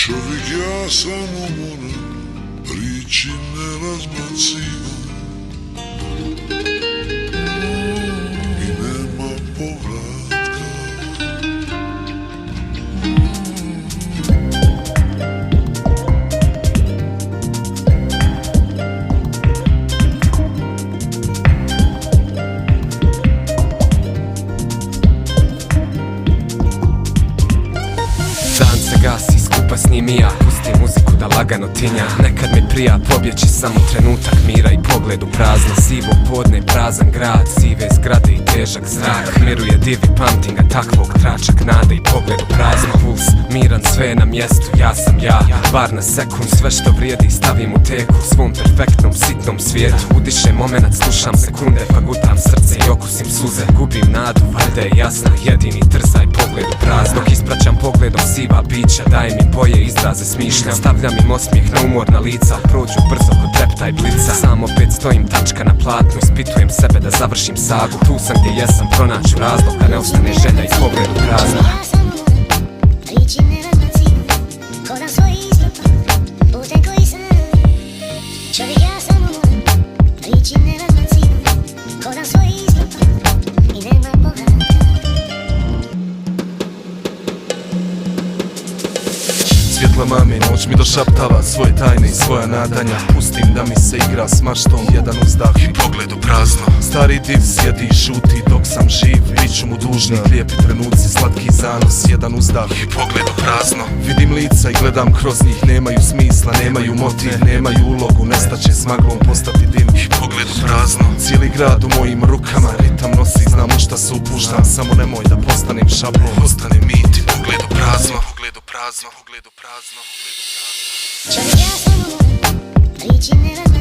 Čovjek ja samo moram priči ne razbacivam i nema povratka. Dan se gasi, skupa s njim i ja pustim muziku da lagano tinja. Nekad mi prija pobjeći samo trenutak mira i pogled u prazno. Sivo podne, prazan grad, sive zgrade i težak zrak. Miruje divi, pamtim ga takvog, tračak nade i pogled u prazno. Puls, miran, sve je na mjestu, ja sam ja. Bar na sekund, sve što vrijedi stavim u teku. Svom perfektnom, sitnom svijetu udišem momenat, slušam sekunde, pa gutam srce i okusim suze. Gubim nadu, valjda je jasna, jedini trzaj pogled u prazno. Dok ispraćam pogledom siva bića, dajem im boje, izraze smišljam. Stavljam im osmijeh na umorna lica, prođu brzo kod trepta i blica. Sam opet stojim, tačka na platnu, ispitujem sebe da završim sagu. Tu sam gdje jesam, pronaću razlog da ne ostane želja i pogled u prazno. Priči ne razbacivam, hodam svoj izgled, putem koji sam. Čovjek ja samo moram, priči ne razbacivam, hodam svoj izgled i nema povratka. Svjetla mame, noć mi došaptava svoje tajne i svoja nadanja. Pustim da mi se igra s maštom, jedan uzdah i pogled u prazno. Stari div sjedi i šuti dok sam živ, bit ću mu dužni lijepi trenuci, slatki zanos. Jedan uzdah i pogled u prazno. Vidim lica i gledam kroz njih, nemaju smisla, nemaju motiv, nemaju ulogu. Nestaće s maglom, postati dim i pogled u prazno. Cijeli grad u mojim rukama, ritam nosi, znam u šta se upuštam. Samo nemoj da postanem šablon, postanem mit i pogled u prazno. Pogled u prazno, pogled u prazno, pogled u prazno. Čovjek ja samo moram, priči ne razbacivam.